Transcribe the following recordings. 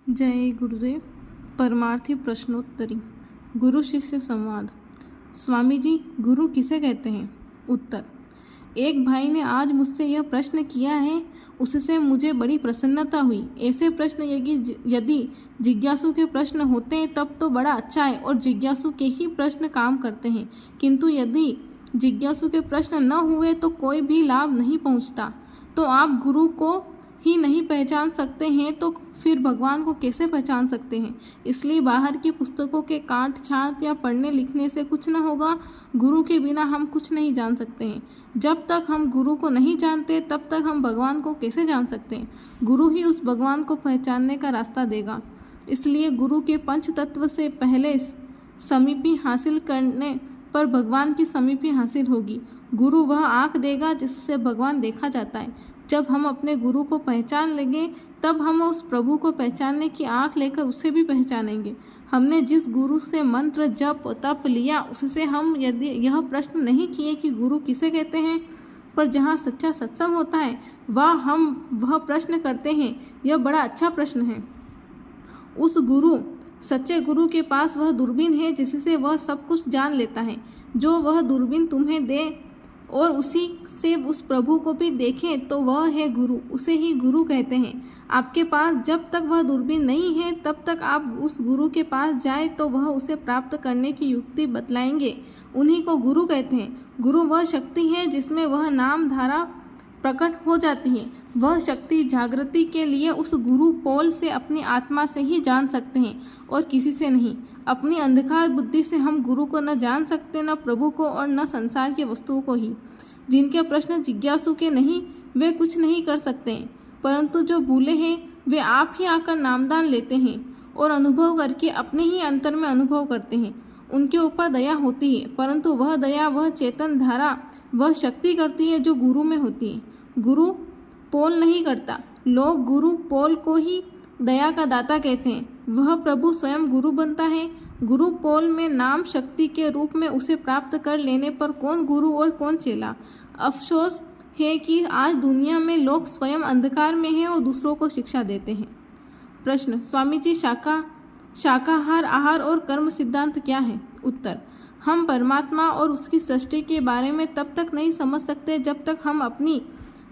जय गुरुदेव। परमार्थी प्रश्नोत्तरी। गुरु शिष्य संवाद। स्वामी जी, गुरु किसे कहते हैं? उत्तर। एक भाई ने आज मुझसे यह प्रश्न किया है, उससे मुझे बड़ी प्रसन्नता हुई। ऐसे प्रश्न यदि जिज्ञासु के प्रश्न होते हैं तब तो बड़ा अच्छा है और जिज्ञासु के ही प्रश्न काम करते हैं, किंतु यदि जिज्ञासु के प्रश्न न हुए तो कोई भी लाभ नहीं पहुंचता। तो आप गुरु को ही नहीं पहचान सकते हैं तो फिर भगवान को कैसे पहचान सकते हैं? इसलिए बाहर की पुस्तकों के काट छांट या पढ़ने लिखने से कुछ न होगा। गुरु के बिना हम कुछ नहीं जान सकते हैं। जब तक हम गुरु को नहीं जानते तब तक हम भगवान को कैसे जान सकते हैं? गुरु ही उस भगवान को पहचानने का रास्ता देगा। इसलिए गुरु के पंच तत्व से पहले समीपी हासिल करने पर भगवान की समीपी हासिल होगी। गुरु वह आँख देगा जिससे भगवान देखा जाता है। जब हम अपने गुरु को पहचान लेंगे तब हम उस प्रभु को पहचानने की आँख लेकर उसे भी पहचानेंगे। हमने जिस गुरु से मंत्र जप तप लिया उससे हम यदि यह प्रश्न नहीं किए कि गुरु किसे कहते हैं, पर जहाँ सच्चा सत्संग होता है वह प्रश्न करते हैं। यह बड़ा अच्छा प्रश्न है। उस गुरु सच्चे गुरु के पास वह दूरबीन है जिससे वह सब कुछ जान लेता है। जो वह दूरबीन तुम्हें दे और उसी से उस प्रभु को भी देखें तो वह है गुरु, उसे ही गुरु कहते हैं। आपके पास जब तक वह दूरबीन नहीं है तब तक आप उस गुरु के पास जाए तो वह उसे प्राप्त करने की युक्ति बतलाएंगे। उन्हीं को गुरु कहते हैं। गुरु वह शक्ति है जिसमें वह नाम धारा प्रकट हो जाती है। वह शक्ति जागृति के लिए उस गुरु पोल से अपनी आत्मा से ही जान सकते हैं और किसी से नहीं। अपनी अंधकार बुद्धि से हम गुरु को न जान सकते, न प्रभु को और न संसार की वस्तुओं को ही। जिनके प्रश्न जिज्ञासु के नहीं वे कुछ नहीं कर सकते हैं, परंतु जो भूले हैं वे आप ही आकर नामदान लेते हैं और अनुभव करके अपने ही अंतर में अनुभव करते हैं। उनके ऊपर दया होती है, परंतु वह दया वह चेतन धारा वह शक्ति करती है जो गुरु में होती है। गुरु पोल नहीं करता। लोग गुरु पोल को ही दया का दाता कहते हैं। वह प्रभु स्वयं गुरु बनता है। गुरु पोल में नाम शक्ति के रूप में उसे प्राप्त कर लेने पर कौन गुरु और कौन चेला। अफसोस है कि आज दुनिया में लोग स्वयं अंधकार में हैं और दूसरों को शिक्षा देते हैं। प्रश्न। स्वामी जी, शाकाहार आहार और कर्म सिद्धांत क्या है? उत्तर। हम परमात्मा और उसकी सृष्टि के बारे में तब तक नहीं समझ सकते जब तक हम अपनी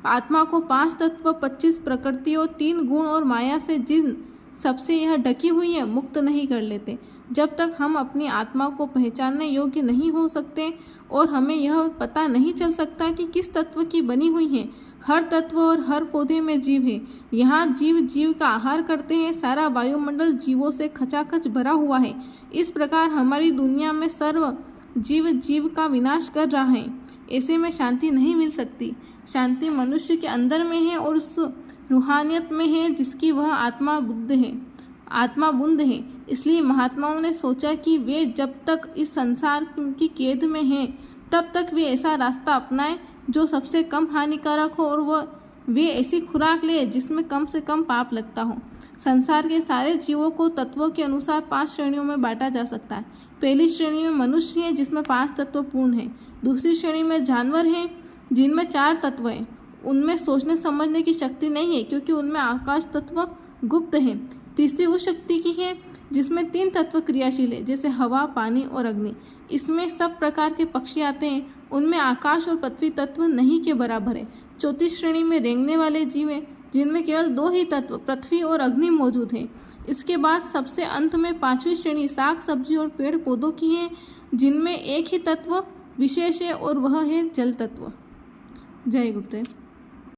आत्मा को 5 तत्व 25 प्रकृतियों 3 गुण और माया से जिन सबसे यह ढकी हुई है मुक्त नहीं कर लेते। जब तक हम अपनी आत्मा को पहचानने योग्य नहीं हो सकते और हमें यह पता नहीं चल सकता कि किस तत्व की बनी हुई है। हर तत्व और हर पौधे में जीव है। यहाँ जीव का आहार करते हैं। सारा वायुमंडल जीवों से खचाखच भरा हुआ है। इस प्रकार हमारी दुनिया में सर्व जीव का विनाश कर रहा है। ऐसे में शांति नहीं मिल सकती। शांति मनुष्य के अंदर में है और उस रूहानियत में है जिसकी वह आत्मा बुंद है। इसलिए महात्माओं ने सोचा कि वे जब तक इस संसार की कैद में हैं तब तक वे ऐसा रास्ता अपनाएं जो सबसे कम हानिकारक हो और वे ऐसी खुराक ले जिसमें कम से कम पाप लगता हो। संसार के सारे जीवों को तत्वों के अनुसार 5 श्रेणियों में बांटा जा सकता है। पहली श्रेणी में मनुष्य है जिसमें 5 तत्व पूर्ण है। दूसरी श्रेणी में जानवर हैं जिनमें 4 तत्व हैं। उनमें सोचने समझने की शक्ति नहीं है क्योंकि उनमें आकाश तत्व गुप्त है। तीसरी उस शक्ति की है जिसमें 3 तत्व क्रियाशील है जैसे हवा, पानी और अग्नि। इसमें सब प्रकार के पक्षी आते हैं। उनमें आकाश और पृथ्वी तत्व नहीं के बराबर है। चौथी श्रेणी में रेंगने वाले जीव हैं जिनमें केवल 2 ही तत्व पृथ्वी और अग्नि मौजूद हैं। इसके बाद सबसे अंत में 5वीं श्रेणी साग सब्जी और पेड़ पौधों की है जिनमें एक ही तत्व विशेष है और वह है जल तत्व। जय गुरुदेव।